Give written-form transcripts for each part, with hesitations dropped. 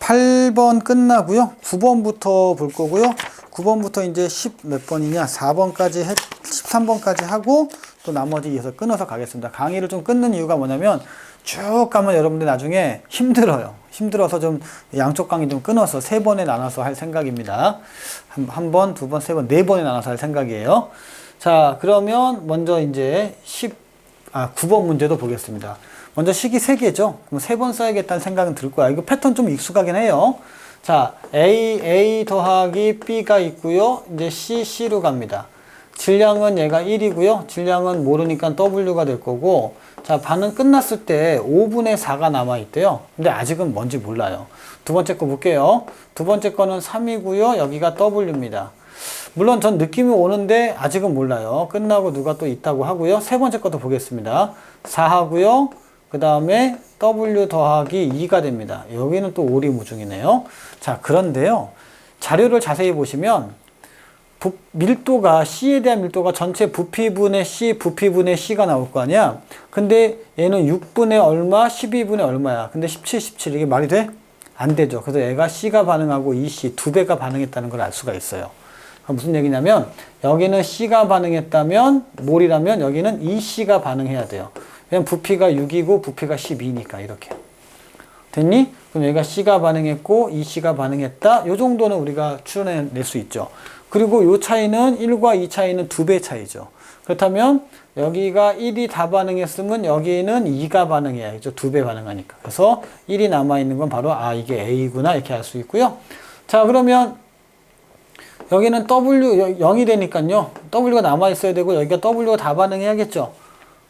8번 끝나고요. 9번부터 볼 거고요. 9번부터 이제 10 몇 번이냐? 4번까지 13번까지 하고 또 나머지 이어서 끊어서 가겠습니다. 강의를 좀 끊는 이유가 뭐냐면 쭉 가면 여러분들 나중에 힘들어요. 힘들어서 좀 양쪽 강의 좀 끊어서 3번에 나눠서 할 생각입니다. 한 번, 두 번, 세 번, 4번에 나눠서 할 생각이에요. 자, 그러면 먼저 이제 9번 문제도 보겠습니다. 먼저 식이 3개죠. 그럼 3번 써야겠다는 생각은 들 거야. 이거 패턴 좀 익숙하긴 해요. 자, A 더하기 B가 있고요. 이제 C로 갑니다. 질량은 얘가 1이고요. 질량은 모르니까 W가 될 거고, 자, 반응 끝났을 때 5분의 4가 남아있대요. 근데 아직은 뭔지 몰라요. 두 번째 거 볼게요. 두 번째 거는 3이고요. 여기가 W입니다. 물론 전 느낌이 오는데 아직은 몰라요. 끝나고 누가 또 있다고 하고요. 세 번째 것도 보겠습니다. 4하고요. 그 다음에 W 더하기 2가 됩니다. 여기는 또 오리무중이네요. 자, 그런데요. 자료를 자세히 보시면 밀도가 C에 대한 밀도가 전체 부피분의 C, 부피분의 C가 나올 거 아니야. 근데 얘는 6분의 얼마, 12분의 얼마야. 근데 17, 17 이게 말이 돼? 안 되죠. 그래서 얘가 C가 반응하고 이 C 2배가 반응했다는 걸 알 수가 있어요. 무슨 얘기냐면 여기는 C가 반응했다면 몰이라면 여기는 EC가 반응해야 돼요. 왜냐면 부피가 6이고 부피가 12니까 이렇게. 됐니? 그럼 여기가 C가 반응했고 EC가 반응했다. 요 정도는 우리가 추론해낼 수 있죠. 그리고 요 차이는 1과 2 차이는 2배 차이죠. 그렇다면 여기가 1이 다 반응했으면 여기는 2가 반응해야죠. 2배 반응하니까. 그래서 1이 남아있는 건 바로 이게 A구나 이렇게 알 수 있고요. 자, 그러면 여기는 W 0이 되니까요. W가 남아있어야 되고 여기가 W가 다 반응해야겠죠.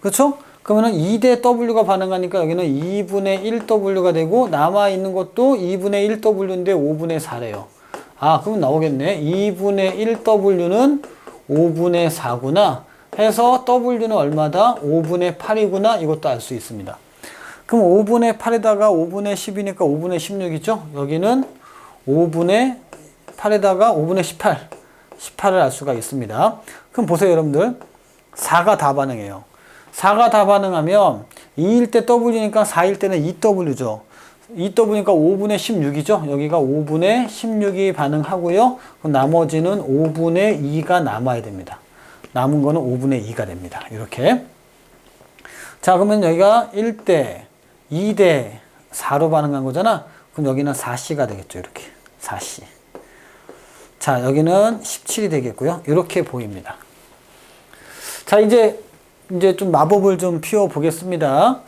그렇죠? 그러면은 2대 W가 반응하니까 여기는 2분의 1W가 되고 남아있는 것도 2분의 1W인데 5분의 4래요. 그럼 나오겠네. 2분의 1W는 5분의 4구나 해서 W는 얼마다? 5분의 8이구나. 이것도 알 수 있습니다. 그럼 5분의 8에다가 5분의 10이니까 5분의 16이죠. 여기는 5분의 8에다가 5분의 18을 알 수가 있습니다. 그럼 보세요, 여러분들. 4가 다 반응해요. 4가 다 반응하면 2일 때 W니까 4일 때는 2W죠. 2W니까 5분의 16이죠. 여기가 5분의 16이 반응하고요. 그럼 나머지는 5분의 2가 남아야 됩니다. 남은 거는 5분의 2가 됩니다. 이렇게. 자, 그러면 여기가 1대, 2대 4로 반응한 거잖아. 그럼 여기는 4C가 되겠죠. 이렇게. 4C. 자, 여기는 17이 되겠고요. 이렇게 보입니다. 자, 이제 좀 마법을 좀 피워 보겠습니다.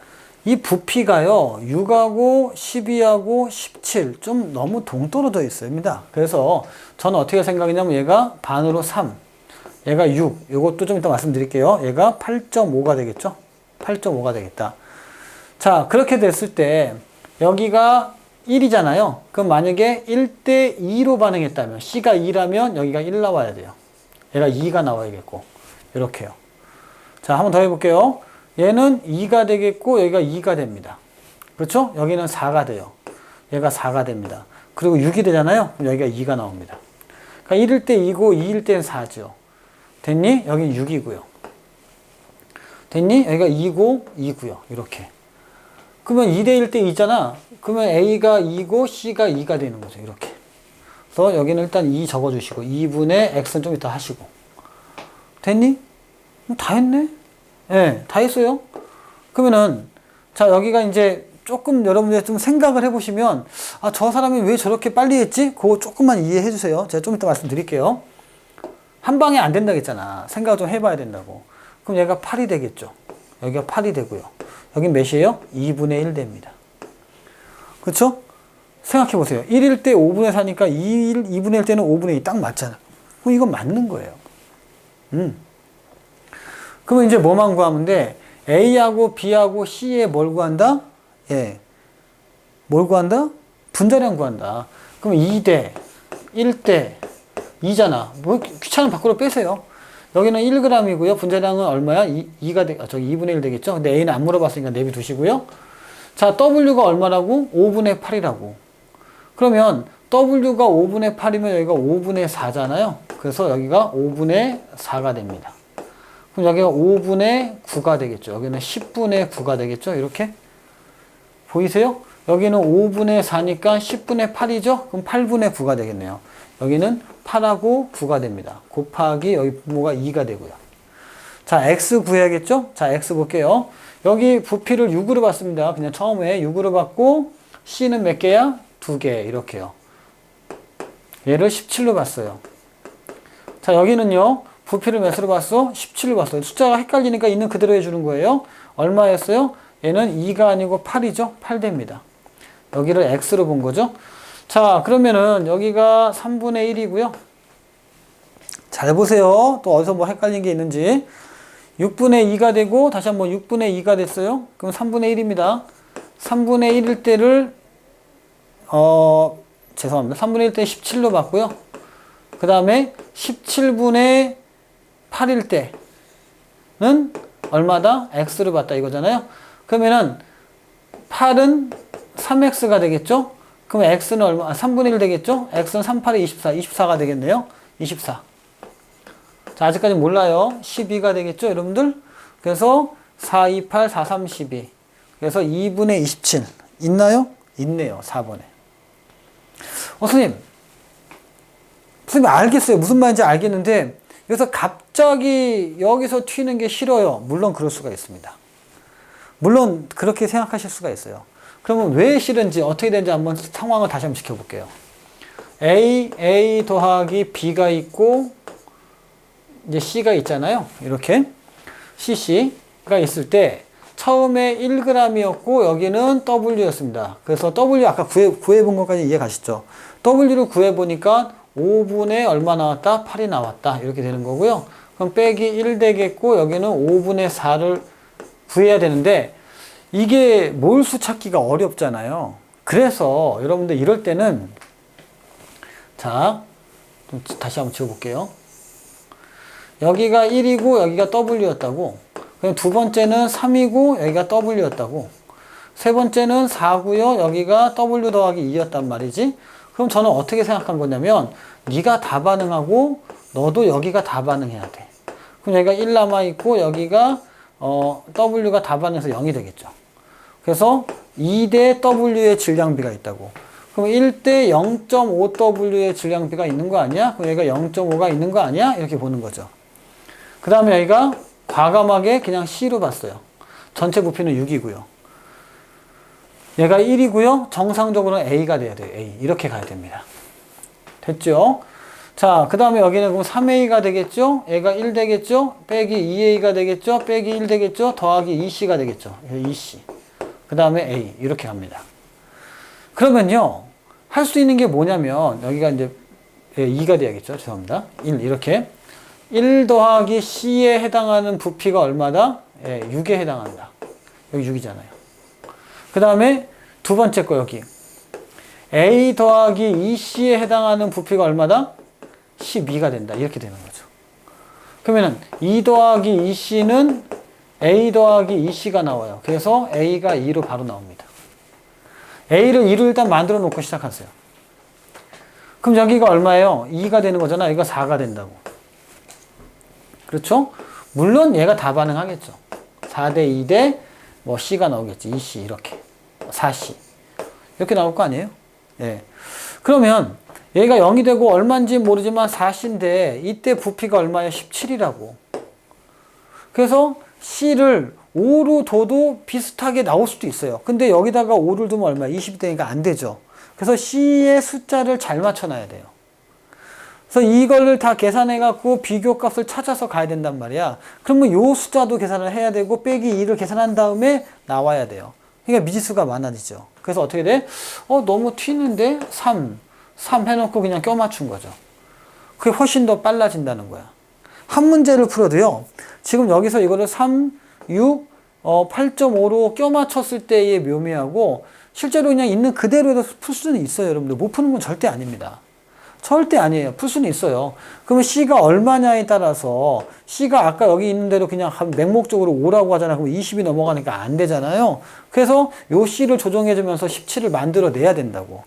이 부피가요, 6하고 12하고 17, 좀 너무 동떨어져 있습니다. 그래서 저는 어떻게 생각했냐면 얘가 반으로 3, 얘가 6, 이것도 좀 이따 말씀드릴게요. 얘가 8.5가 되겠죠? 8.5가 되겠다. 자, 그렇게 됐을 때 여기가 1이잖아요. 그럼 만약에 1대 2로 반응했다면 C가 2라면 여기가 1 나와야 돼요. 얘가 2가 나와야겠고 이렇게요. 자, 한번 더 해볼게요. 얘는 2가 되겠고 여기가 2가 됩니다. 그렇죠? 여기는 4가 돼요. 얘가 4가 됩니다. 그리고 6이 되잖아요. 그럼 여기가 2가 나옵니다. 그러니까 1일 때 2고 2일 때는 4죠. 됐니? 여기는 6이고요. 됐니? 여기가 2고 2고요. 이렇게. 그러면 2대 1 때 2잖아. 그러면 A가 2고 C가 2가 되는 거죠. 이렇게. 그래서 여기는 일단 2 적어주시고 2분의 X는 좀 이따 하시고. 됐니? 다 했네? 네, 다 했어요. 그러면은 자, 여기가 이제 조금 여러분들 좀 생각을 해보시면 저 사람이 왜 저렇게 빨리 했지? 그거 조금만 이해해 주세요. 제가 좀 이따 말씀드릴게요. 한 방에 안 된다고 했잖아. 생각을 좀 해봐야 된다고. 그럼 얘가 8이 되겠죠. 여기가 8이 되고요. 여긴 몇이에요? 2분의 1 됩니다. 그렇죠? 생각해 보세요. 1일 때 5분의 4니까 2분의 1 때는 5분의 2 딱 맞잖아. 그럼 이건 맞는 거예요. 그러면 이제 뭐만 구하면 돼? A하고 B하고 C에 뭘 구한다? 예. 뭘 구한다? 분자량 구한다. 그럼 2대 1대 2잖아. 뭐 귀찮으면 밖으로 빼세요. 여기는 1g이고요. 분자량은 얼마야? 2분의 1 되겠죠? 근데 A는 안 물어봤으니까 내비 두시고요. 자, W가 얼마라고? 5분의 8이라고. 그러면 W가 5분의 8이면 여기가 5분의 4잖아요. 그래서 여기가 5분의 4가 됩니다. 그럼 여기가 5분의 9가 되겠죠. 여기는 10분의 9가 되겠죠. 이렇게. 보이세요? 여기는 5분의 4니까 10분의 8이죠? 그럼 8분의 9가 되겠네요. 여기는 8하고 9가 됩니다. 곱하기 여기 분모가 2가 되고요. 자, x 구해야겠죠? 자, x 볼게요. 여기 부피를 6으로 봤습니다. 그냥 처음에 6으로 봤고 c는 몇 개야? 2개 이렇게요. 얘를 17로 봤어요. 자, 여기는요. 부피를 몇으로 봤어? 17로 봤어요. 숫자가 헷갈리니까 있는 그대로 해주는 거예요. 얼마였어요? 얘는 2가 아니고 8이죠? 8 됩니다. 여기를 x로 본 거죠. 자, 그러면은 여기가 3분의 1이고요. 잘 보세요. 또 어디서 뭐 헷갈린 게 있는지. 6분의 2가 되고 다시 한번 6분의 2가 됐어요. 그럼 3분의 1입니다. 3분의 1일 때를 죄송합니다. 3분의 1 때 17로 봤고요. 그 다음에 17분의 8일 때는 얼마다? x를 봤다 이거잖아요. 그러면은 8은 3x가 되겠죠? 그럼 x는 얼마? 3분의 1 되겠죠? x는 3, 8에 24, 24가 되겠네요. 24. 자, 아직까지 몰라요. 12가 되겠죠, 여러분들? 그래서 4, 2, 8, 4, 3, 12. 그래서 2분의 27. 있나요? 있네요, 4번에. 선생님 알겠어요. 무슨 말인지 알겠는데, 그래서 갑자기 여기서 튀는 게 싫어요. 물론 그럴 수가 있습니다. 물론 그렇게 생각하실 수가 있어요. 그러면 왜 싫은지 어떻게 되는지 한번 상황을 다시 한번 지켜볼게요. A 더하기 B가 있고 이제 C가 있잖아요. 이렇게 CC가 있을 때 처음에 1g이었고 여기는 W였습니다. 그래서 W 아까 구해본 것까지 이해 가시죠? W를 구해보니까 5분의 얼마 나왔다? 8이 나왔다. 이렇게 되는 거고요. 그럼 빼기 1 되겠고 여기는 5분의 4를 구해야 되는데 이게 몰수 찾기가 어렵잖아요. 그래서 여러분들 이럴 때는 자, 좀 다시 한번 지워볼게요. 여기가 1이고 여기가 W였다고. 그럼 두 번째는 3이고 여기가 W였다고. 세 번째는 4고요. 여기가 W 더하기 2였단 말이지. 그럼 저는 어떻게 생각한 거냐면 네가 다 반응하고 너도 여기가 다 반응해야 돼. 그럼 여기가 1 남아있고 여기가 W가 다 반응해서 0이 되겠죠. 그래서 2대 W의 질량비가 있다고. 그럼 1대 0.5W의 질량비가 있는 거 아니야? 그럼 여기가 0.5가 있는 거 아니야? 이렇게 보는 거죠. 그 다음에 여기가 과감하게 그냥 C로 봤어요. 전체 부피는 6이고요. 얘가 1이고요. 정상적으로는 A가 돼야 돼요. A. 이렇게 가야 됩니다. 됐죠? 자, 그 다음에 여기는 그럼 3A가 되겠죠? 얘가 1 되겠죠? 빼기 2A가 되겠죠? 빼기 1 되겠죠? 더하기 2C가 되겠죠? 2C. 그 다음에 A. 이렇게 갑니다. 그러면요. 할 수 있는 게 뭐냐면 여기가 이제 2가 돼야겠죠? 죄송합니다. 1 이렇게. 1 더하기 C에 해당하는 부피가 얼마다? 6에 해당한다. 여기 6이잖아요. 그 다음에 두 번째 거 여기. A 더하기 2C에 해당하는 부피가 얼마다? 12가 된다. 이렇게 되는 거죠. 그러면은 2 더하기 2C는 A 더하기 2C가 나와요. 그래서 A가 2로 바로 나옵니다. A를 2로 일단 만들어 놓고 시작하세요. 그럼 여기가 얼마예요? 2가 되는 거잖아. 여기가 4가 된다고. 그렇죠? 물론 얘가 다 반응하겠죠. 4대 2대 뭐 C가 나오겠지. 2C 이렇게. 4C. 이렇게 나올 거 아니에요? 예. 그러면 얘가 0이 되고 얼마인지 모르지만 4C인데 이때 부피가 얼마예요? 17이라고. 그래서 C를 5로 둬도 비슷하게 나올 수도 있어요. 근데 여기다가 5를 두면 얼마야? 20이 되니까 안 되죠. 그래서 C의 숫자를 잘 맞춰놔야 돼요. 그래서 이거를 다 계산해갖고 비교값을 찾아서 가야 된단 말이야. 그러면 요 숫자도 계산을 해야 되고 빼기 2를 계산한 다음에 나와야 돼요. 그러니까 미지수가 많아지죠. 그래서 어떻게 돼? 너무 튀는데 3 해놓고 그냥 껴맞춘 거죠. 그게 훨씬 더 빨라진다는 거야. 한 문제를 풀어도요. 지금 여기서 이거를 3, 6, 8.5로 껴맞췄을 때의 묘미하고 실제로 그냥 있는 그대로 풀 수는 있어요. 여러분들 못 푸는 건 절대 아닙니다. 절대 아니에요. 풀 수는 있어요. 그러면 C가 얼마냐에 따라서 C가 아까 여기 있는 대로 그냥 맹목적으로 5라고 하잖아요. 그럼 20이 넘어가니까 안 되잖아요. 그래서 요 C를 조정해주면서 17을 만들어내야 된다고.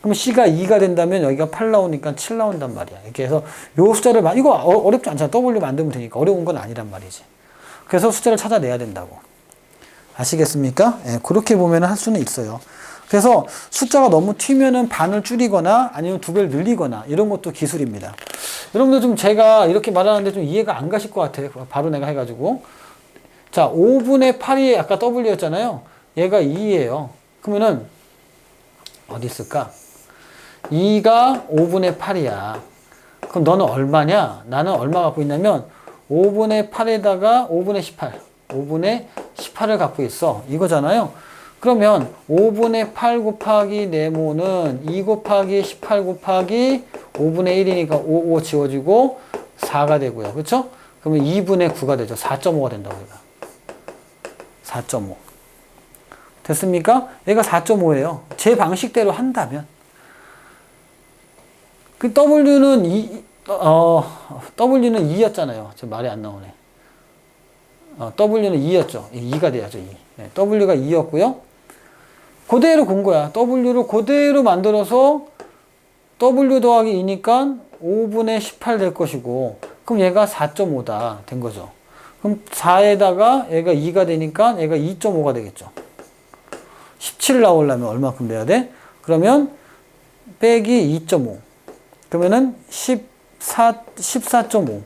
그럼 C가 2가 된다면 여기가 8 나오니까 7 나온단 말이야. 이렇게 해서 요 숫자를 이거 어렵지 않잖아. W 만들면 되니까 어려운 건 아니란 말이지. 그래서 숫자를 찾아내야 된다고. 아시겠습니까? 예, 그렇게 보면 할 수는 있어요. 그래서 숫자가 너무 튀면은 반을 줄이거나 아니면 2배를 늘리거나 이런 것도 기술입니다. 여러분들 좀 제가 이렇게 말하는데 좀 이해가 안 가실 것 같아요. 바로 내가 해가지고. 자, 5분의 8이 아까 W였잖아요. 얘가 2예요. 그러면은 어디 있을까? 2가 5분의 8이야. 그럼 너는 얼마냐? 나는 얼마 갖고 있냐면 5분의 8에다가 5분의 18. 5분의 18을 갖고 있어. 이거잖아요. 그러면 5분의 8 곱하기 네모는 2 곱하기 18 곱하기 5분의 1이니까 5 지워지고 4가 되고요. 그렇죠? 그러면 2분의 9가 되죠. 4.5가 된다고 얘가. 4.5. 됐습니까? 얘가 4.5예요. 제 방식대로 한다면. 그 W는 W는 2였잖아요. 제 말이 안 나오네. W는 2였죠. 2가 돼야죠. 2. 네, W가 2였고요. 그대로 군 거야. W를 그대로 만들어서 W 더하기 2니까 5분의 18 될 것이고, 그럼 얘가 4.5다 된 거죠. 그럼 4에다가 얘가 2가 되니까 얘가 2.5가 되겠죠. 17 나오려면 얼마큼 돼야 돼? 그러면 빼기 2.5. 그러면은 14.5.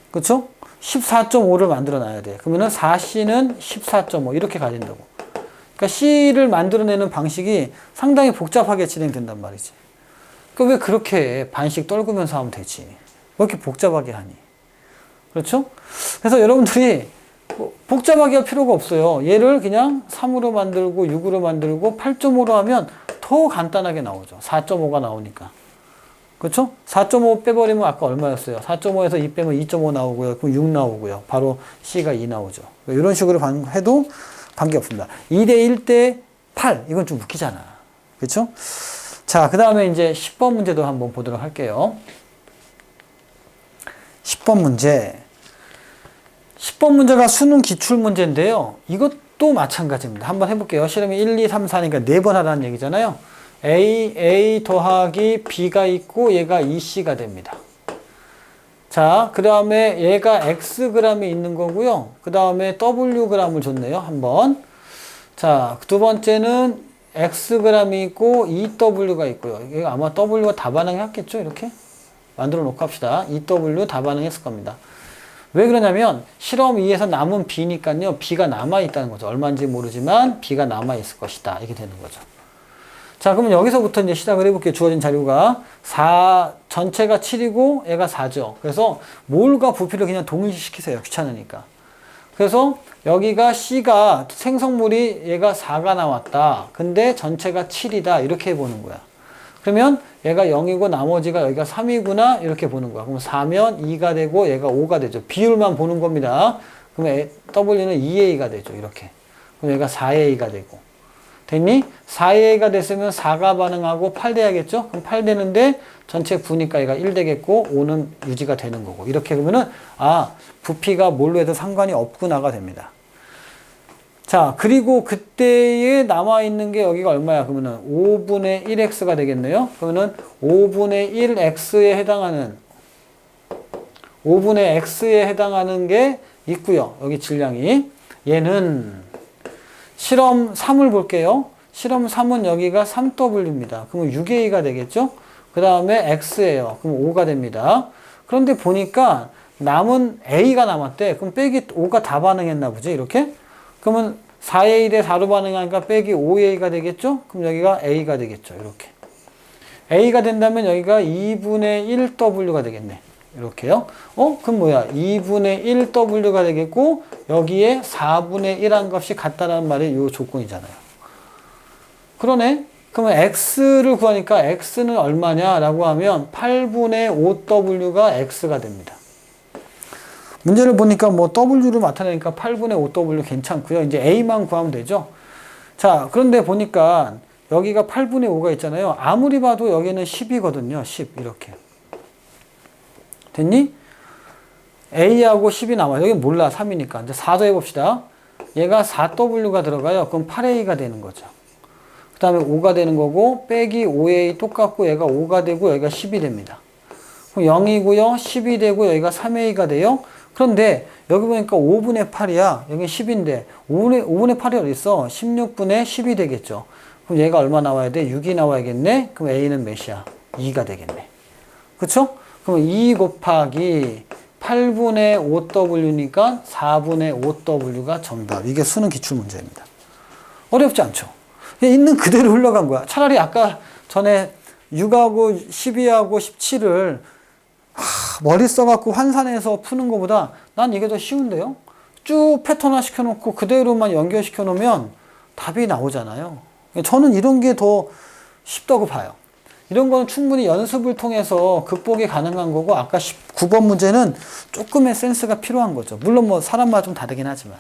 그쵸? 14.5를 만들어 놔야 돼. 그러면은 4C는 14.5 이렇게 가야 된다고. 그러니까 C를 만들어내는 방식이 상당히 복잡하게 진행된단 말이지. 그러니까 왜 그렇게 반씩 떨구면서 하면 되지? 왜 이렇게 복잡하게 하니? 그렇죠? 그래서 여러분들이 복잡하게 할 필요가 없어요. 얘를 그냥 3으로 만들고 6으로 만들고 8.5로 하면 더 간단하게 나오죠. 4.5가 나오니까. 그렇죠? 4.5 빼버리면 아까 얼마였어요? 4.5에서 2 빼면 2.5 나오고요. 그럼 6 나오고요. 바로 C가 2 나오죠. 이런 식으로 해도 관계없습니다. 2대 1대 8. 이건 좀 웃기잖아. 그렇죠? 자, 그 다음에 이제 10번 문제도 한번 보도록 할게요. 10번 문제. 10번 문제가 수능 기출 문제인데요. 이것도 마찬가지입니다. 한번 해볼게요. 실험이 1, 2, 3, 4니까 4번 하라는 얘기잖아요. A 더하기 B가 있고 얘가 2C가 됩니다. 자, 그 다음에 얘가 Xg이 있는 거고요. 그 다음에 Wg을 줬네요. 한번. 자, 두 번째는 Xg이 있고 EW가 있고요. 이게 아마 W가 다 반응했겠죠? 이렇게 만들어 놓고 합시다. EW 다 반응했을 겁니다. 왜 그러냐면 실험 2에서 남은 B니까요. B가 남아있다는 거죠. 얼마인지 모르지만 B가 남아있을 것이다. 이렇게 되는 거죠. 자, 그러면 여기서부터 이제 시작을 해볼게요. 주어진 자료가 4, 전체가 7이고 얘가 4죠. 그래서 몰과 부피를 그냥 동일시키세요. 귀찮으니까. 그래서 여기가 C가 생성물이 얘가 4가 나왔다. 근데 전체가 7이다. 이렇게 해보는 거야. 그러면 얘가 0이고 나머지가 여기가 3이구나. 이렇게 보는 거야. 그럼 4면 2가 되고 얘가 5가 되죠. 비율만 보는 겁니다. 그러면 W는 2A가 되죠. 이렇게. 그럼 얘가 4A가 되고. 됐니? 4A가 됐으면 4가 반응하고 8 돼야겠죠? 그럼 8 되는데 전체 9니까 얘가 1 되겠고 5는 유지가 되는 거고. 이렇게 그러면은 부피가 뭘로 해도 상관이 없구나가 됩니다. 자, 그리고 그때에 남아있는 게 여기가 얼마야? 그러면은 5분의 1x가 되겠네요? 그러면은 5분의 1x에 해당하는 게 있고요. 여기 질량이. 얘는 실험 3을 볼게요. 실험 3은 여기가 3W입니다. 그러면 6A가 되겠죠? 그 다음에 X예요. 그럼 5가 됩니다. 그런데 보니까 남은 A가 남았대. 그럼 빼기 5가 다 반응했나 보지, 이렇게? 그러면 4A 대 4로 반응하니까 빼기 5A가 되겠죠? 그럼 여기가 A가 되겠죠, 이렇게. A가 된다면 여기가 2분의 1W가 되겠네. 이렇게요. 그럼 뭐야? 2분의 1W가 되겠고, 여기에 4분의 1한 값이 같다라는 말이 요 조건이잖아요. 그러네? 그러면 X를 구하니까 X는 얼마냐라고 하면 8분의 5W가 X가 됩니다. 문제를 보니까 뭐 W를 나타내니까 8분의 5W 괜찮고요. 이제 A만 구하면 되죠. 자, 그런데 보니까 여기가 8분의 5가 있잖아요. 아무리 봐도 여기는 10이거든요. 10 이렇게. 됐니? A하고 10이 나와요. 여기 몰라. 3이니까. 이제 4도 해봅시다. 얘가 4W가 들어가요. 그럼 8A가 되는 거죠. 그 다음에 5가 되는 거고, 빼기 5A 똑같고, 얘가 5가 되고, 여기가 10이 됩니다. 그럼 0이고요. 10이 되고, 여기가 3A가 돼요. 그런데 여기 보니까 5분의 8이야. 여기 10인데 5분의 8이 어디 있어? 16분의 10이 되겠죠. 그럼 얘가 얼마 나와야 돼? 6이 나와야겠네. 그럼 A는 몇이야? 2가 되겠네. 그쵸? 그럼 2 곱하기 8분의 5W니까 4분의 5W가 정답. 이게 수능 기출문제입니다. 어렵지 않죠? 그냥 있는 그대로 흘러간 거야. 차라리 아까 전에 6하고 12하고 17을 머리 써갖고 환산해서 푸는 것보다 난 이게 더 쉬운데요? 쭉 패턴화 시켜놓고 그대로만 연결시켜 놓으면 답이 나오잖아요. 저는 이런 게 더 쉽다고 봐요. 이런 거는 충분히 연습을 통해서 극복이 가능한 거고, 아까 19번 문제는 조금의 센스가 필요한 거죠. 물론 뭐 사람마다 좀 다르긴 하지만.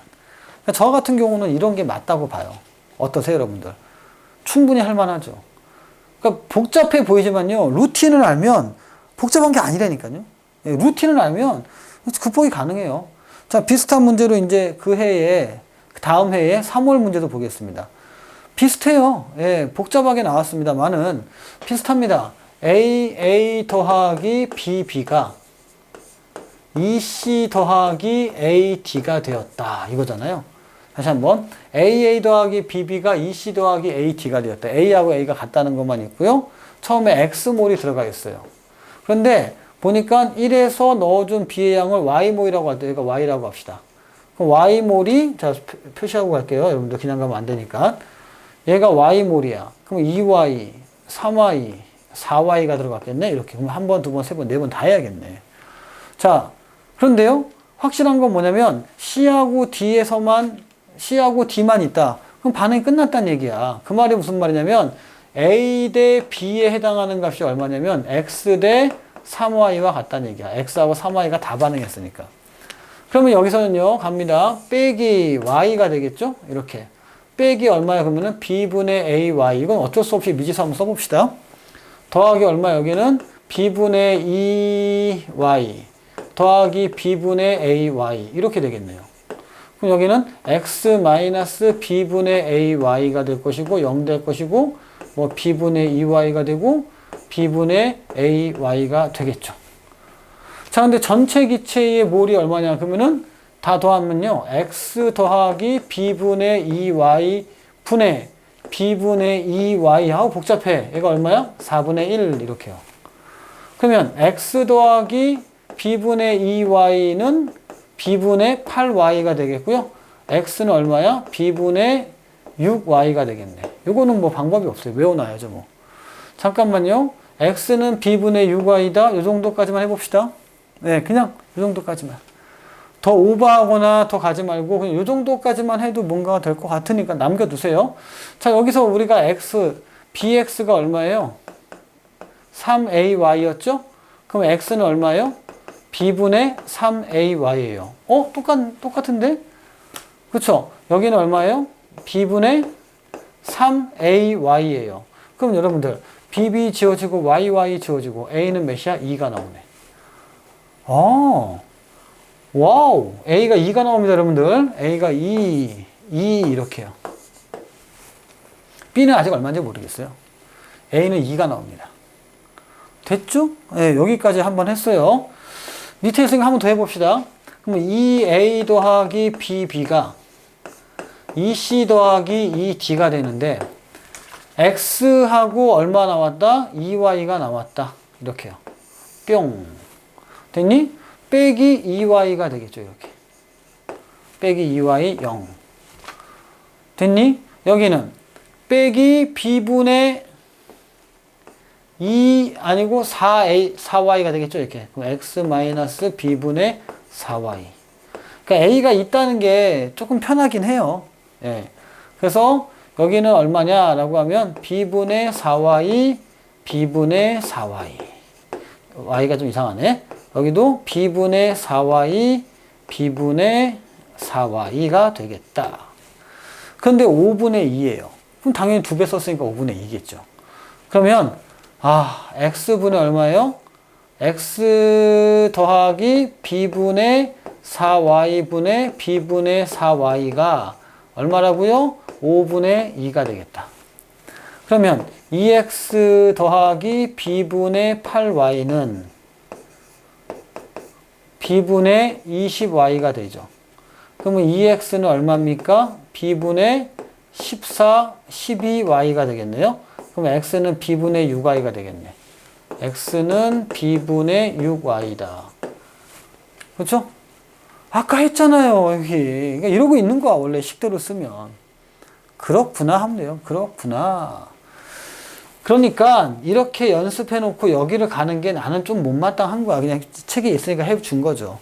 그러니까 저 같은 경우는 이런 게 맞다고 봐요. 어떠세요, 여러분들? 충분히 할 만하죠. 그러니까 복잡해 보이지만요, 루틴을 알면 복잡한 게 아니라니까요. 루틴을 알면 극복이 가능해요. 자, 비슷한 문제로 이제 그 해에, 다음 해에 3월 문제도 보겠습니다. 비슷해요. 예, 복잡하게 나왔습니다만은 비슷합니다. A 더하기 BB가 EC 더하기 AD가 되었다. 이거잖아요. 다시 한번. AA 더하기 BB가 EC 더하기 AD가 되었다. A하고 A가 같다는 것만 있고요. 처음에 X몰이 들어가 있어요. 그런데 보니까 1에서 넣어준 B의 양을 Y몰이라고 할 때, 이거 Y라고 합시다. 그럼 Y몰이, 자, 표시하고 갈게요. 여러분들 그냥 가면 안 되니까. 얘가 Y몰이야. 그럼 2Y, 3Y, 4Y가 들어갔겠네? 이렇게. 그럼 한 번, 두 번, 세 번, 네 번 다 해야겠네. 자, 그런데요, 확실한 건 뭐냐면, C하고 D만 있다. 그럼 반응이 끝났다는 얘기야. 그 말이 무슨 말이냐면, A 대 B에 해당하는 값이 얼마냐면, X 대 3Y와 같다는 얘기야. X하고 3Y가 다 반응했으니까. 그러면 여기서는요, 갑니다. 빼기 Y가 되겠죠? 이렇게. 빼기 얼마야? 그러면은 B분의 AY. 이건 어쩔 수 없이 미지수 한번 써봅시다. 더하기 얼마? 여기는 B분의 2Y. 더하기 B분의 AY. 이렇게 되겠네요. 그럼 여기는 X B분의 AY가 될 것이고, 0 될 것이고, 뭐 B분의 2Y가 되고, B분의 AY가 되겠죠. 자, 근데 전체 기체의 몰이 얼마냐? 그러면은 다 더하면요, X 더하기 B분의 2Y 분의 B분의 2Y 하고 복잡해. 얘가 얼마야? 4분의 1 이렇게요. 그러면 X 더하기 B분의 2Y는 B분의 8Y가 되겠고요. X는 얼마야? B분의 6Y가 되겠네. 요거는 뭐 방법이 없어요. 외워놔야죠, 뭐. 잠깐만요. X는 B분의 6Y다. 요 정도까지만 해봅시다. 네, 그냥 요 정도까지만. 더 오버하거나 더 가지 말고 그냥 요 정도까지만 해도 뭔가가 될 것 같으니까 남겨두세요. 자, 여기서 우리가 BX가 얼마예요? 3AY였죠? 그럼 X는 얼마예요? B분의 3AY예요. 똑같은데? 그쵸? 여기는 얼마예요? B분의 3AY예요. 그럼 여러분들 BB 지워지고 YY 지워지고 A는 몇이야? 2가 나오네. 와우! A가 2가 나옵니다, 여러분들. A가 2 이렇게요. B는 아직 얼마인지 모르겠어요. A는 2가 나옵니다. 됐죠? 네, 여기까지 한번 했어요. 밑에 있으니까 한번 더 해봅시다. 그러면 2A 더하기 BB가 2C 더하기 2D가 되는데, X하고 얼마 나왔다? 2Y가 나왔다. 이렇게요. 뿅. 됐니? 빼기 2Y가 되겠죠, 이렇게. 빼기 2Y 0. 됐니? 여기는 빼기 B분의 2 아니고 4Y가 되겠죠, 이렇게. 그럼 X B분의 4Y. 그러니까 A가 있다는 게 조금 편하긴 해요. 예. 그래서 여기는 얼마냐라고 하면 B분의 4Y, B분의 4Y. Y가 좀 이상하네. 여기도 B분의 4Y, B분의 4Y가 되겠다. 근데 5분의 2예요. 그럼 당연히 2배 썼으니까 5분의 2겠죠. 그러면 X분의 얼마예요? X 더하기 B분의 4Y분의 B분의 4Y가 얼마라고요? 5분의 2가 되겠다. 그러면 2X 더하기 B분의 8Y는 b분의 20y가 되죠. 그러면 2x는 얼마입니까? b분의 14, 12y가 되겠네요. 그럼 x는 b분의 6y가 되겠네. x는 b분의 6y다. 그렇죠? 아까 했잖아요, 여기. 그러니까 이러고 있는 거야, 원래 식대로 쓰면. 그렇구나 하면 돼요. 그렇구나. 그러니까 이렇게 연습해놓고 여기를 가는 게 나는 좀 못마땅한 거야. 그냥 책에 있으니까 해준 거죠.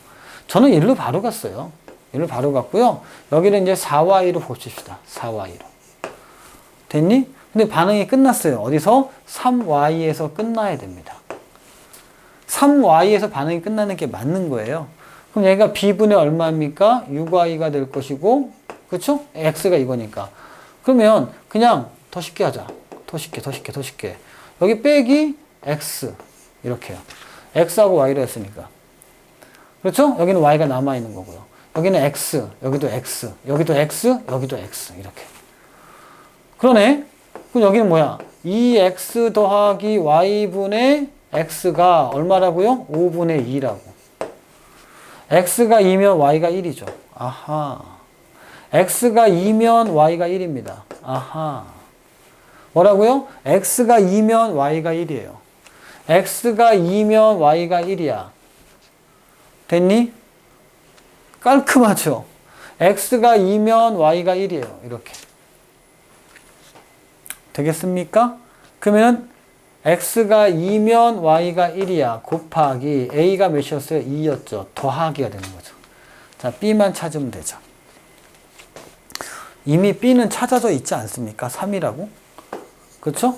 저는 일로 바로 갔어요. 일로 바로 갔고요. 여기를 이제 4y로 고칩시다. 4y로. 됐니? 근데 반응이 끝났어요. 어디서? 3y에서 끝나야 됩니다. 3y에서 반응이 끝나는 게 맞는 거예요. 그럼 얘가 b분의 얼마입니까? 6y가 될 것이고, 그쵸? x가 이거니까. 그러면 그냥 더 쉽게 하자. 더 쉽게. 여기 빼기 x. 이렇게요. x하고 y로 했으니까. 그렇죠? 여기는 y가 남아있는 거고요. 여기는 x, 여기도 x, 여기도 x, 여기도 x. 이렇게. 그러네? 그럼 여기는 뭐야? 2x 더하기 y분의 x가 얼마라고요? 5분의 2라고. x가 2면 y가 1이죠. 아하. x가 2면 y가 1입니다. 아하. 뭐라고요? x가 2면 y가 1이에요. x가 2면 y가 1이야. 됐니? 깔끔하죠? x가 2면 y가 1이에요. 이렇게. 되겠습니까? 그러면 x가 2면 y가 1이야. 곱하기 a가 몇이었어요? 2였죠. 더하기가 되는 거죠. 자, b만 찾으면 되죠. 이미 b는 찾아져 있지 않습니까? 3이라고. 그렇죠?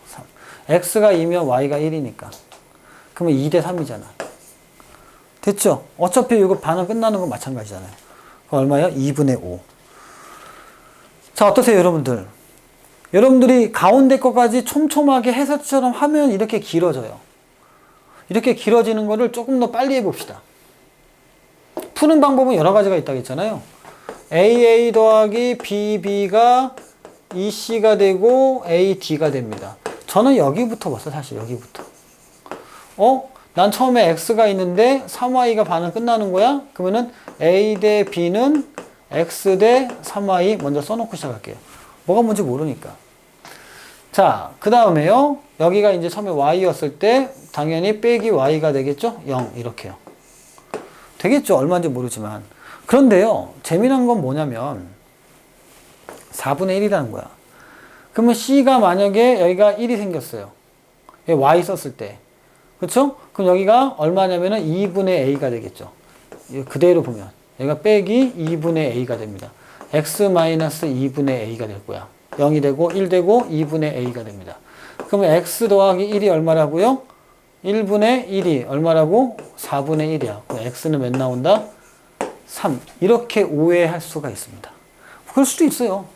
3. x가 2면 y가 1이니까. 그러면 2대 3이잖아. 됐죠? 어차피 이거 반응 끝나는 건 마찬가지잖아요. 그럼 얼마예요? 2분의 5. 자, 어떠세요, 여러분들? 여러분들이 가운데 것까지 촘촘하게 해설처럼 하면 이렇게 길어져요. 이렇게 길어지는 거를 조금 더 빨리 해봅시다. 푸는 방법은 여러 가지가 있다고 했잖아요. AA 더하기 BB가 EC가 되고 AD가 됩니다. 저는 여기부터 봤어, 사실 여기부터. 난 처음에 X가 있는데 3Y가 반응 끝나는 거야? 그러면은 A 대 B는 X 대 3Y 먼저 써놓고 시작할게요. 뭐가 뭔지 모르니까. 자, 그 다음에요. 여기가 이제 처음에 Y였을 때 당연히 빼기 Y가 되겠죠? 0 이렇게요. 되겠죠? 얼마인지 모르지만. 그런데요. 재미난 건 뭐냐면 4분의 1이라는 거야. 그러면 C가 만약에 여기가 1이 생겼어요. Y 썼을 때. 그쵸? 그럼 여기가 얼마냐면은 2분의 A가 되겠죠. 그대로 보면. 여기가 빼기 2분의 A가 됩니다. x-2분의 A가 될 거야. 0이 되고 1 되고 2분의 A가 됩니다. 그러면 x 더하기 1이 얼마라고요? 1분의 1이 얼마라고? 4분의 1이야. 그럼 x는 몇 나온다? 3. 이렇게 오해할 수가 있습니다. 그럴 수도 있어요.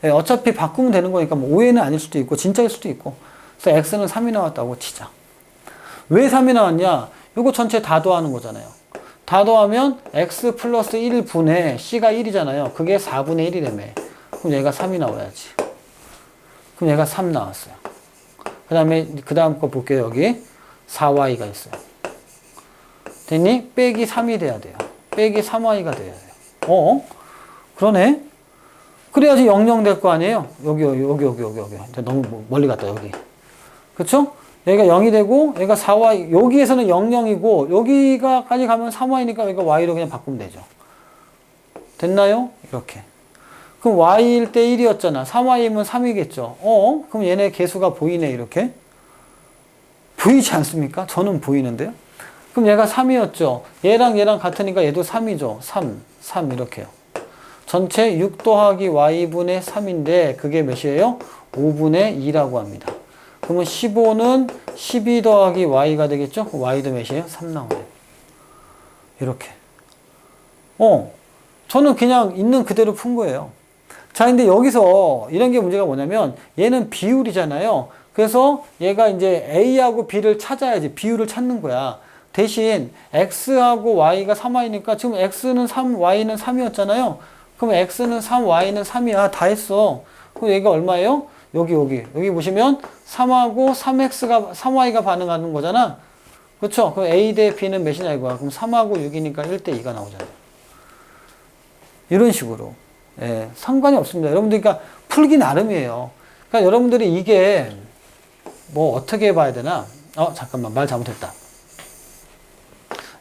어차피 바꾸면 되는 거니까 뭐 오해는 아닐 수도 있고 진짜일 수도 있고. 그래서 x는 3이 나왔다고 치자. 왜 3이 나왔냐? 이거 전체 다 더하는 거잖아요. 다 더하면 x 플러스 1분의 c가 1이잖아요. 그게 4분의 1이라며. 그럼 얘가 3이 나와야지. 그럼 얘가 3 나왔어요. 그 다음에 그 다음 거 볼게요. 여기 4y가 있어요. 됐니? 빼기 3이 돼야 돼요. 빼기 3y가 돼야 돼요. 그러네? 그래야지 00 될 거 아니에요? 여기. 너무 멀리 갔다, 여기. 그쵸? 여기가 0이 되고, 여기가 4y, 여기에서는 00이고, 여기까지 가면 3y니까 여기가 y로 그냥 바꾸면 되죠. 됐나요? 이렇게. 그럼 y일 때 1이었잖아. 3y면 3이겠죠. 그럼 얘네 개수가 보이네, 이렇게. 보이지 않습니까? 저는 보이는데요. 그럼 얘가 3이었죠. 얘랑 같으니까 얘도 3이죠. 3 이렇게요. 전체 6 더하기 y분의 3인데 그게 몇이에요? 5분의 2라고 합니다. 그러면 15는 12 더하기 y가 되겠죠? y도 몇이에요? 3 나오네요. 이렇게. 저는 그냥 있는 그대로 푼 거예요. 자, 근데 여기서 이런 게 문제가 뭐냐면 얘는 비율이잖아요. 그래서 얘가 이제 A하고 B를 찾아야지. 비율을 찾는 거야. 대신 X하고 Y가 3Y니까 지금 X는 3, Y는 3이었잖아요. 그럼 X는 3, Y는 3이야. 다 했어. 그럼 얘가 얼마예요? 여기 보시면 3하고 3Y가 반응하는 거잖아. 그렇죠? 그럼 A 대 B는 몇이냐 이거야. 그럼 3하고 6이니까 1대 2가 나오잖아요. 이런 식으로. 예, 상관이 없습니다. 여러분들 그러니까 풀기 나름이에요. 그러니까 여러분들이 이게 뭐 어떻게 봐야 되나? 잠깐만 말 잘못했다.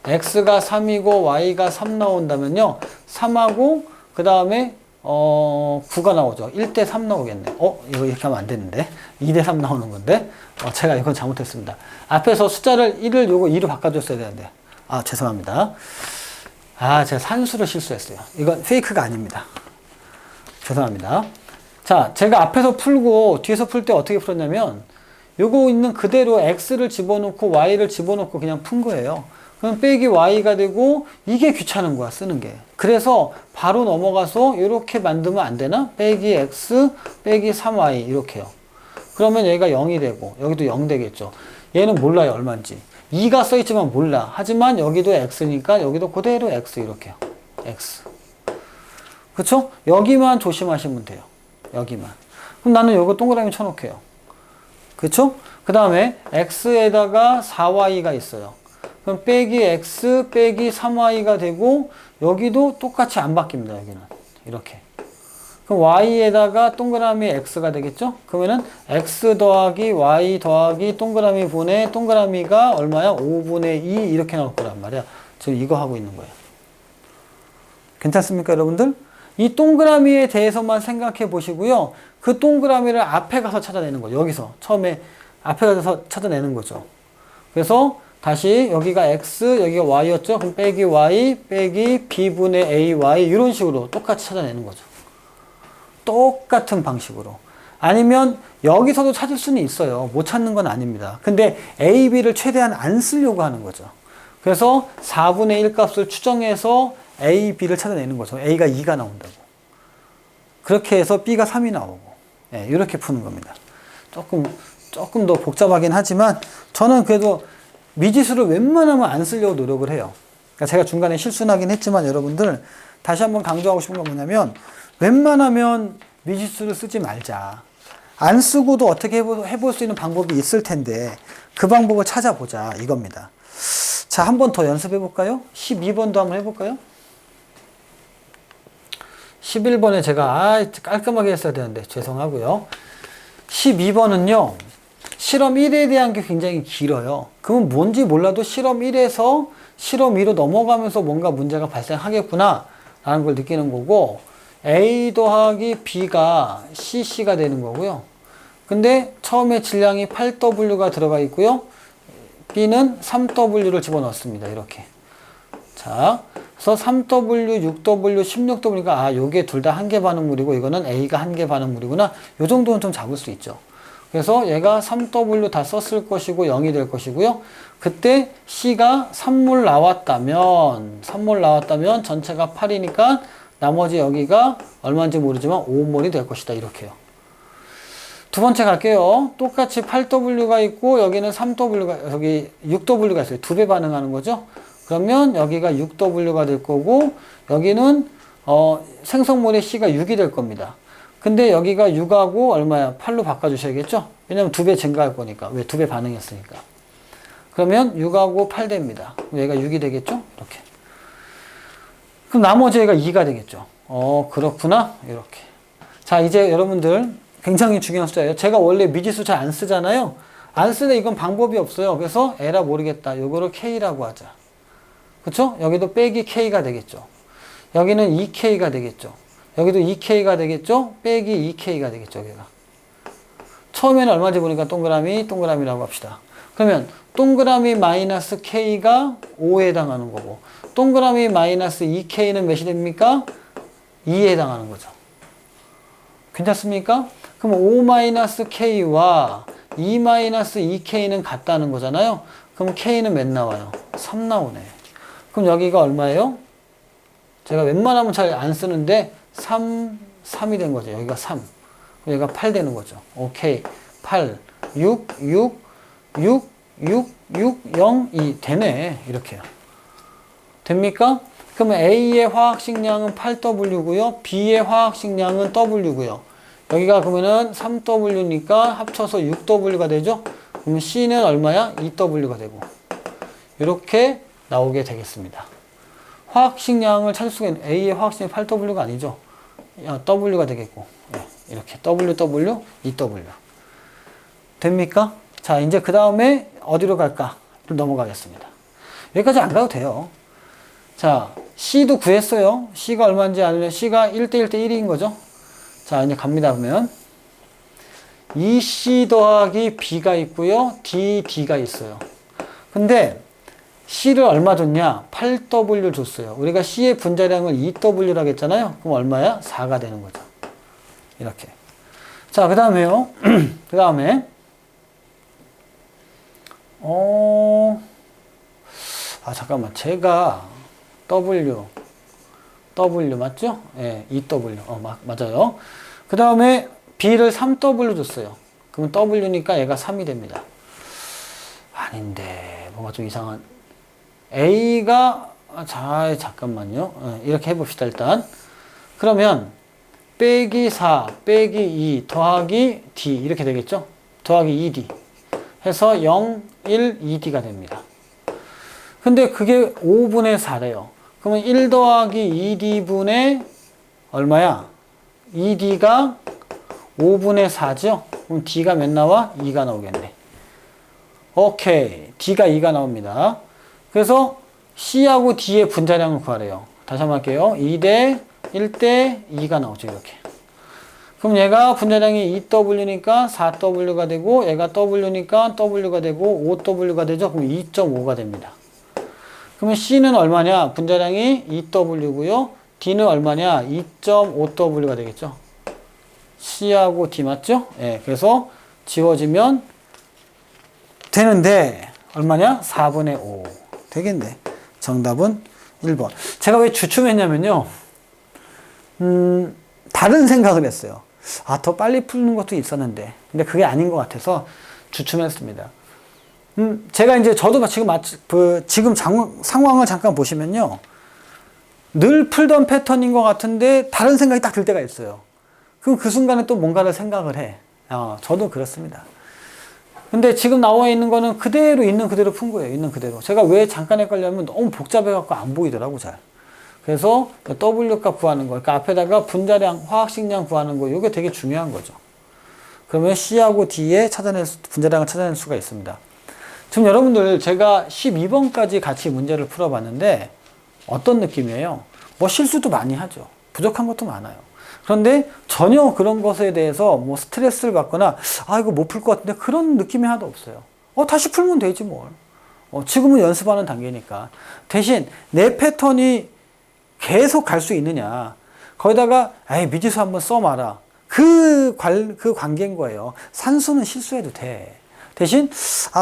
x가 3이고 y가 3 나온다면요. 3하고 그 다음에 9가 나오죠. 1대 3 나오겠네. 이거 이렇게 하면 안 되는데. 2대 3 나오는 건데. 제가 이건 잘못했습니다. 앞에서 숫자를 1을 요거 2로 바꿔줬어야 되는데. 죄송합니다. 제가 산수를 실수했어요. 이건 페이크가 아닙니다. 죄송합니다. 자, 제가 앞에서 풀고 뒤에서 풀 때 어떻게 풀었냐면 요거 있는 그대로 x를 집어넣고 y를 집어넣고 그냥 푼 거예요. 그럼 빼기 y가 되고 이게 귀찮은 거야 쓰는 게. 그래서 바로 넘어가서 이렇게 만들면 안 되나? 빼기 x 빼기 3y 이렇게요. 그러면 얘가 0이 되고 여기도 0 되겠죠. 얘는 몰라요 얼마인지. 2가 써있지만 몰라. 하지만 여기도 x니까 여기도 그대로 x 이렇게요. x. 그쵸? 여기만 조심하시면 돼요. 여기만. 그럼 나는 요거 동그라미 쳐놓게요. 그쵸? 그 다음에 x에다가 4y가 있어요. 그럼 빼기 x 빼기 3y가 되고 여기도 똑같이 안 바뀝니다. 여기는 이렇게. 그럼 y에다가 동그라미 x가 되겠죠? 그러면은 x 더하기 y 더하기 동그라미 분의 동그라미가 얼마야? 5분의 2 이렇게 나올 거란 말이야. 지금 이거 하고 있는 거예요. 괜찮습니까 여러분들? 이 동그라미에 대해서만 생각해 보시고요. 그 동그라미를 앞에 가서 찾아내는 거죠. 여기서 처음에 앞에 가서 찾아내는 거죠. 그래서 다시 여기가 x, 여기가 y였죠. 그럼 빼기 y, 빼기 b분의 ay 이런 식으로 똑같이 찾아내는 거죠. 똑같은 방식으로. 아니면 여기서도 찾을 수는 있어요. 못 찾는 건 아닙니다. 근데 a, b를 최대한 안 쓰려고 하는 거죠. 그래서 4분의 1 값을 추정해서 a, b를 찾아내는 거죠. a가 2가 나온다고. 그렇게 해서 b가 3이 나오고. 이렇게 푸는 겁니다. 조금 더 복잡하긴 하지만 저는 그래도 미지수를 웬만하면 안 쓰려고 노력을 해요. 그러니까 제가 중간에 실수나긴 했지만 여러분들 다시 한번 강조하고 싶은 건 뭐냐면 웬만하면 미지수를 쓰지 말자. 안 쓰고도 어떻게 해볼 수 있는 방법이 있을 텐데 그 방법을 찾아보자 이겁니다. 자, 한 번 더 연습해 볼까요? 12번도 한번 해볼까요? 11번에 제가 깔끔하게 했어야 되는데 죄송하고요. 12번은요. 실험 1에 대한 게 굉장히 길어요. 그건 뭔지 몰라도 실험 1에서 실험 2로 넘어가면서 뭔가 문제가 발생하겠구나 라는 걸 느끼는 거고 A 더하기 B가 CC가 되는 거고요. 근데 처음에 질량이 8W가 들어가 있고요. B는 3W를 집어넣습니다. 이렇게. 자, 그래서 3W, 6W, 16W니까 요게 둘 다 한 개 반응물이고 이거는 A가 한 개 반응물이구나. 요 정도는 좀 잡을 수 있죠. 그래서 얘가 3W 다 썼을 것이고 0이 될 것이고요. 그때 C가 3몰 나왔다면 전체가 8이니까 나머지 여기가 얼마인지 모르지만 5몰이 될 것이다. 이렇게요. 두 번째 갈게요. 똑같이 8W가 있고 여기는 3W가 여기 6W가 있어요. 두 배 반응하는 거죠. 그러면 여기가 6W가 될 거고 여기는 생성몰의 C가 6이 될 겁니다. 근데 여기가 6하고 얼마야? 8로 바꿔주셔야겠죠? 왜냐면 두 배 증가할 거니까. 왜? 두 배 반응했으니까. 그러면 6하고 8 됩니다. 얘가 6이 되겠죠? 이렇게. 그럼 나머지 얘가 2가 되겠죠? 그렇구나. 이렇게. 자, 이제 여러분들 굉장히 중요한 숫자예요. 제가 원래 미지수 잘 안 쓰잖아요. 안 쓰는데 이건 방법이 없어요. 그래서 에라 모르겠다. 요거를 K라고 하자. 그쵸? 여기도 빼기 K가 되겠죠. 여기는 2K가 되겠죠. 여기도 2K가 되겠죠? 빼기 2K가 되겠죠, 여기가. 처음에는 얼마인지 보니까 동그라미라고 합시다. 그러면 동그라미 마이너스 K가 5에 해당하는 거고 동그라미 마이너스 2K는 몇이 됩니까? 2에 해당하는 거죠. 괜찮습니까? 그럼 5 마이너스 K와 2 마이너스 2K는 같다는 거잖아요. 그럼 K는 몇 나와요? 3 나오네. 그럼 여기가 얼마예요? 제가 웬만하면 잘 안 쓰는데 3이 된 거죠. 여기가 3. 여기가 8 되는 거죠. 오케이. 8, 6, 6, 6, 6, 6, 0, 2 되네. 이렇게요. 됩니까? 그러면 A의 화학식량은 8W고요. B의 화학식량은 W고요. 여기가 그러면은 3W니까 합쳐서 6W가 되죠? 그러면 C는 얼마야? 2W가 되고. 이렇게 나오게 되겠습니다. 화학식량을 찾을 수가 있는 A의 화학식량이 8W가 아니죠. W가 되겠고, 이렇게 WW, EW 됩니까? 자, 이제 그 다음에 어디로 갈까? 넘어가겠습니다. 여기까지 안 가도 돼요. 자, C도 구했어요. C가 얼마인지 알면 C가 1대1 대 1인 거죠. 자, 이제 갑니다. 그러면 EC 더하기 B가 있고요. DD가 있어요. 근데 C를 얼마 줬냐? 8W 줬어요. 우리가 C의 분자량을 2W라고 했잖아요. 그럼 얼마야? 4가 되는 거죠. 이렇게. 자, 그 다음에요. 그 다음에 잠깐만. 제가 W 맞죠? 예, EW. 맞아요. 그 다음에 B를 3W 줬어요. 그럼 W니까 얘가 3이 됩니다. 아닌데, 뭔가 좀 이상한. A가, 잠깐만요. 이렇게 해봅시다, 일단. 그러면, 빼기 4, 빼기 2, 더하기 D. 이렇게 되겠죠? 더하기 2D. 해서 0, 1, 2D가 됩니다. 근데 그게 5분의 4래요. 그러면 1 더하기 2D분의 얼마야? 2D가 5분의 4죠? 그럼 D가 몇 나와? 2가 나오겠네. 오케이. D가 2가 나옵니다. 그래서 C하고 D의 분자량을 구하래요. 다시 한번 할게요. 2대 1대 2가 나오죠. 이렇게. 그럼 얘가 분자량이 2W니까 4W가 되고 얘가 W니까 W가 되고 5W가 되죠. 그럼 2.5가 됩니다. 그러면 C는 얼마냐? 분자량이 2W고요. D는 얼마냐? 2.5W가 되겠죠. C하고 D 맞죠? 예, 그래서 지워지면 되는데 얼마냐? 4분의 5 되겠네. 정답은 1번. 제가 왜 주춤했냐면요. 다른 생각을 했어요. 더 빨리 푸는 것도 있었는데 근데 그게 아닌 것 같아서 주춤했습니다. 제가 이제 저도 지금 상황을 잠깐 보시면요. 늘 풀던 패턴인 것 같은데 다른 생각이 딱 들 때가 있어요. 그럼 그 순간에 또 뭔가를 생각을 해. 저도 그렇습니다. 근데 지금 나와 있는 거는 그대로 있는 그대로 푼 거예요. 있는 그대로. 제가 왜 잠깐 헷갈렸냐면 너무 복잡해갖고 안 보이더라고, 잘. 그래서 W값 구하는 거, 그러니까 앞에다가 분자량, 화학식량 구하는 거, 이게 되게 중요한 거죠. 그러면 C하고 D의 분자량을 찾아낼 수가 있습니다. 지금 여러분들 제가 12번까지 같이 문제를 풀어봤는데 어떤 느낌이에요? 뭐 실수도 많이 하죠. 부족한 것도 많아요. 그런데 전혀 그런 것에 대해서 뭐 스트레스를 받거나 이거 못 풀 것 같은데 그런 느낌이 하나도 없어요. 다시 풀면 되지 뭘. 지금은 연습하는 단계니까. 대신 내 패턴이 계속 갈 수 있느냐. 거기다가 미지수 한번 써봐라. 그 관계인 거예요. 산수는 실수해도 돼. 대신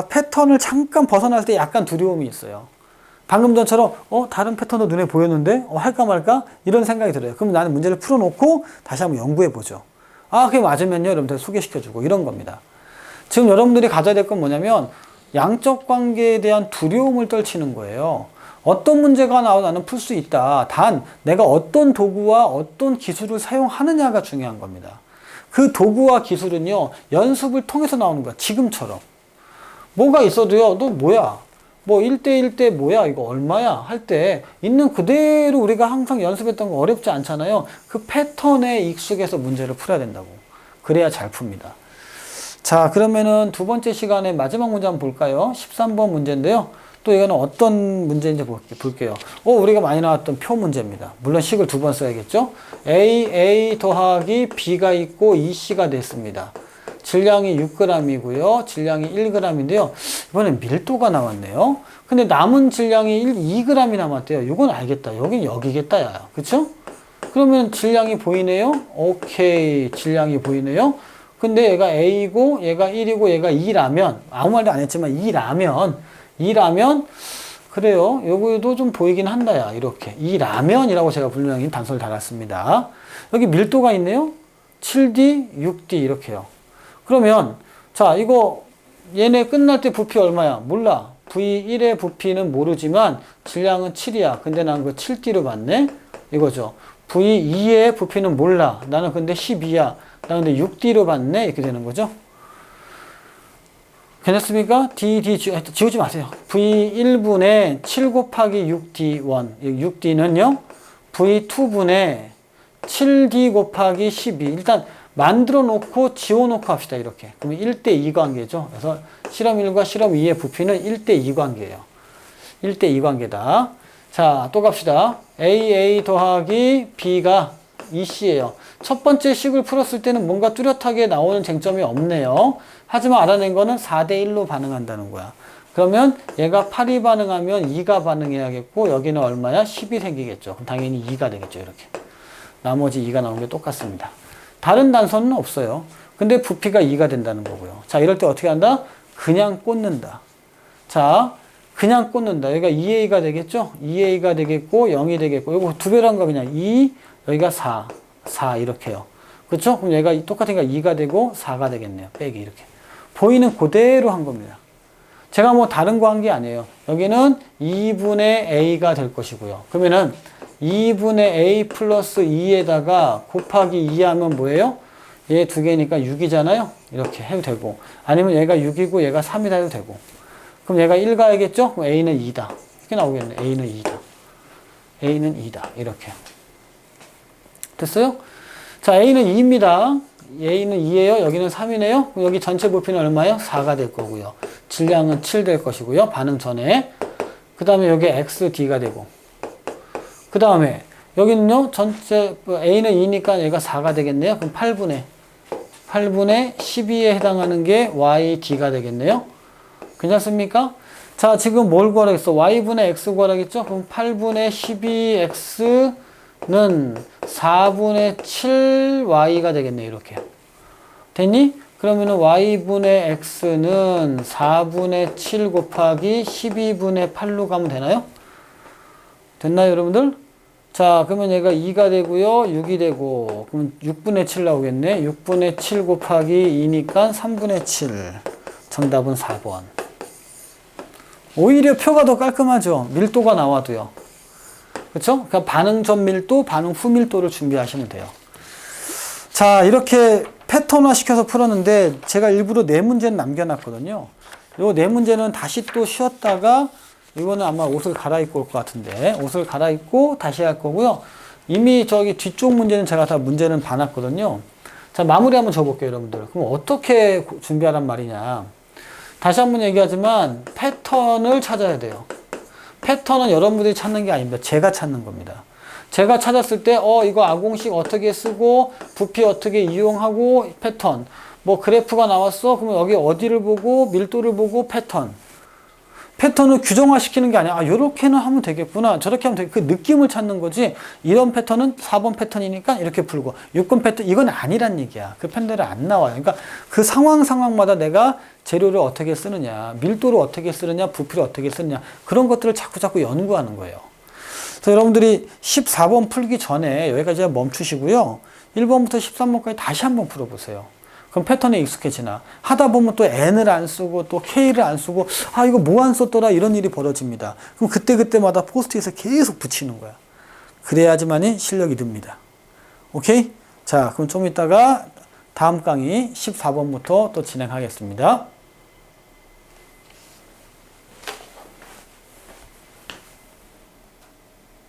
패턴을 잠깐 벗어날 때 약간 두려움이 있어요. 방금 전처럼 다른 패턴도 눈에 보였는데 할까 말까 이런 생각이 들어요. 그럼 나는 문제를 풀어놓고 다시 한번 연구해 보죠. 그게 맞으면요 여러분들 소개시켜주고 이런 겁니다. 지금 여러분들이 가져야 될 건 뭐냐면 양적 관계에 대한 두려움을 떨치는 거예요. 어떤 문제가 나와도 나는 풀 수 있다. 단 내가 어떤 도구와 어떤 기술을 사용하느냐가 중요한 겁니다. 그 도구와 기술은요 연습을 통해서 나오는 거야. 지금처럼 뭐가 있어도요 너 뭐야 뭐 1대1 때 뭐야 이거 얼마야 할 때 있는 그대로 우리가 항상 연습했던 거 어렵지 않잖아요. 그 패턴에 익숙해서 문제를 풀어야 된다고. 그래야 잘 풉니다. 자, 그러면은 두 번째 시간에 마지막 문제 한번 볼까요? 13번 문제인데요. 또 이거는 어떤 문제인지 볼게요. 우리가 많이 나왔던 표 문제입니다. 물론 식을 두 번 써야겠죠? A 더하기 B가 있고 EC가 됐습니다. 질량이 6g이고요. 질량이 1g인데요. 이번엔 밀도가 나왔네요. 근데 남은 질량이 2g이 남았대요. 이건 알겠다. 여긴 여기겠다, 야. 그쵸? 그러면 질량이 보이네요. 오케이. 질량이 보이네요. 근데 얘가 A고, 얘가 1이고, 얘가 2라면, 아무 말도 안 했지만 2라면, 그래요. 여기도 좀 보이긴 한다, 야. 이렇게. 2라면이라고 제가 분명히 단서를 달았습니다. 여기 밀도가 있네요. 7D, 6D, 이렇게요. 그러면 자 이거 얘네 끝날 때 부피 얼마야? 몰라. V1의 부피는 모르지만 질량은 7이야. 근데 난 그 7D로 봤네? 이거죠. V2의 부피는 몰라. 나는 근데 12야. 나 근데 6D로 봤네? 이렇게 되는 거죠. 괜찮습니까? 지우지 마세요. V1분의 7 곱하기 6D1. 6D는요, V2분의 7D 곱하기 12. 일단 만들어 놓고 지워 놓고 합시다. 이렇게. 그러면 1대2 관계죠. 그래서 실험 1과 실험 2의 부피는 1대2 관계예요. 1대2 관계다. 자, 또 갑시다. AA 더하기 B가 2C예요. 첫 번째 식을 풀었을 때는 뭔가 뚜렷하게 나오는 쟁점이 없네요. 하지만 알아낸 거는 4대1로 반응한다는 거야. 그러면 얘가 8이 반응하면 2가 반응해야겠고, 여기는 얼마야? 10이 생기겠죠. 그럼 당연히 2가 되겠죠. 이렇게. 나머지 2가 나오는 게 똑같습니다. 다른 단서는 없어요. 근데 부피가 2가 된다는 거고요. 자, 이럴 때 어떻게 한다? 그냥 꽂는다. 자, 그냥 꽂는다. 여기가 2A가 되겠죠? 2A가 되겠고, 0이 되겠고, 이거 두 배로 한 거 그냥 2, 여기가 4 이렇게요. 그렇죠? 그럼 얘가 똑같으니까 2가 되고 4가 되겠네요. 빼기 이렇게. 보이는 그대로 한 겁니다. 제가 뭐 다른 거 한 게 아니에요. 여기는 2분의 A가 될 것이고요. 그러면은 2분의 A 플러스 2에다가 곱하기 2 하면 뭐예요? 얘 두 개니까 6이잖아요? 이렇게 해도 되고. 아니면 얘가 6이고 얘가 3이다 해도 되고. 그럼 얘가 1 가야겠죠? 그럼 A는 2다. 이렇게 나오겠네. A는 2다. A는 2다. 이렇게. 됐어요? 자, A는 2입니다. A는 2예요. 여기는 3이네요. 여기 전체 부피는 얼마예요? 4가 될 거고요. 질량은 7 될 것이고요. 반응 전에. 그 다음에 여기 XD가 되고. 그 다음에 여기는요. 전체 A는 2니까 얘가 4가 되겠네요. 그럼 8분의 12에 해당하는 게 YD가 되겠네요. 괜찮습니까? 자, 지금 뭘 구하라겠어? Y분의 X 구하라겠죠? 그럼 8분의 12X는 4분의 7Y가 되겠네. 이렇게. 됐니? 그러면은 Y분의 X는 4분의 7 곱하기 12분의 8로 가면 되나요? 됐나요, 여러분들? 자, 그러면 얘가 2가 되고요. 6이 되고, 그럼 6분의 7 나오겠네. 6분의 7 곱하기 2니까 3분의 7. 정답은 4번. 오히려 표가 더 깔끔하죠. 밀도가 나와도요. 그렇죠? 그러니까 반응 전 밀도, 반응 후 밀도를 준비하시면 돼요. 자, 이렇게 패턴화 시켜서 풀었는데 제가 일부러 4문제는 남겨놨거든요. 요 4문제는 다시 또 쉬었다가 이거는 아마 옷을 갈아입고 올 것 같은데 옷을 갈아입고 다시 할 거고요. 이미 저기 뒤쪽 문제는 제가 다 문제는 봐놨거든요. 자, 마무리 한번 줘볼게요, 여러분들. 그럼 어떻게 준비하란 말이냐. 다시 한번 얘기하지만 패턴을 찾아야 돼요. 패턴은 여러분들이 찾는 게 아닙니다. 제가 찾는 겁니다. 제가 찾았을 때 이거 아공식 어떻게 쓰고 부피 어떻게 이용하고 패턴 뭐 그래프가 나왔어. 그러면 여기 어디를 보고 밀도를 보고 패턴을 규정화 시키는 게 아니야. 요렇게는 하면 되겠구나. 저렇게 하면 되겠구나. 그 느낌을 찾는 거지. 이런 패턴은 4번 패턴이니까 이렇게 풀고 6번 패턴 이건 아니란 얘기야. 그 펜들은 안 나와요. 그러니까 그 상황마다 내가 재료를 어떻게 쓰느냐, 밀도를 어떻게 쓰느냐, 부피를 어떻게 쓰느냐 그런 것들을 자꾸 연구하는 거예요. 그래서 여러분들이 14번 풀기 전에 여기까지 멈추시고요. 1번부터 13번까지 다시 한번 풀어보세요. 그럼 패턴에 익숙해지나. 하다 보면 또 N을 안 쓰고 또 K를 안 쓰고 이거 뭐 안 썼더라 이런 일이 벌어집니다. 그럼 그때마다 포스트잇을 계속 붙이는 거야. 그래야지만이 실력이 듭니다. 오케이? 자, 그럼 좀 이따가 다음 강의 14번부터 또 진행하겠습니다.